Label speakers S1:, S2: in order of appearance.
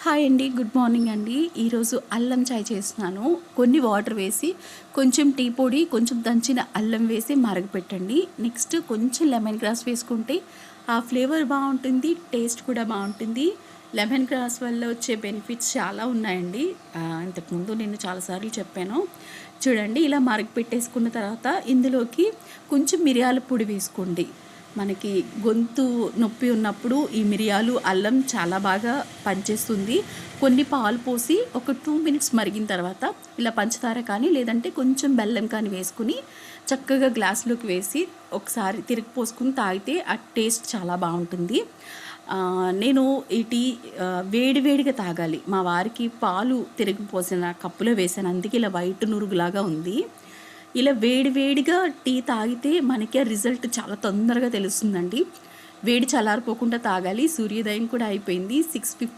S1: Hi అండి. Good morning అండి. ఈరోజు అల్లం చాయ్ చేస్తున్నాను. కొన్ని వాటర్ వేసి, కొంచెం టీ పొడి, కొంచెం దంచిన అల్లం వేసి మరగపెట్టండి. నెక్స్ట్ కొంచెం లెమన్ గ్రాస్ వేసుకుంటే ఆ ఫ్లేవర్ బాగుంటుంది, టేస్ట్ కూడా బాగుంటుంది. లెమన్ గ్రాస్ వల్ల వచ్చే బెనిఫిట్స్ చాలా ఉన్నాయండి. ఇంతకుముందు నేను చాలాసార్లు చెప్పాను. చూడండి, ఇలా మరగపెట్టేసుకున్న తర్వాత ఇందులోకి కొంచెం మిరియాల పొడి వేసుకోండి. మనకి గొంతు నొప్పి ఉన్నప్పుడు ఈ మిరియాలు, అల్లం చాలా బాగా పనిచేస్తుంది. కొన్ని పాలు పోసి ఒక 2 మినిట్స్ మరిగిన తర్వాత ఇలా పంచదార కానీ లేదంటే కొంచెం బెల్లం కానీ వేసుకుని చక్కగా గ్లాసులోకి వేసి ఒకసారి తిరిగి పోసుకుని తాగితే ఆ టేస్ట్ చాలా బాగుంటుంది. నేను ఈ టీ వేడి వేడిగా తాగాలి. మా వారికి పాలు తిరిగి పోసిన కప్పులో వేసాను, అందుకే ఇలా వైట్ నురుగులాగా ఉంది. ఇలా వేడి వేడిగా టీ తాగితే మనకి ఆ రిజల్ట్ చాలా తొందరగా తెలుస్తుందండి. వేడి చల్లారిపోకుండా తాగాలి. సూర్యోదయం కూడా అయిపోయింది. 6:50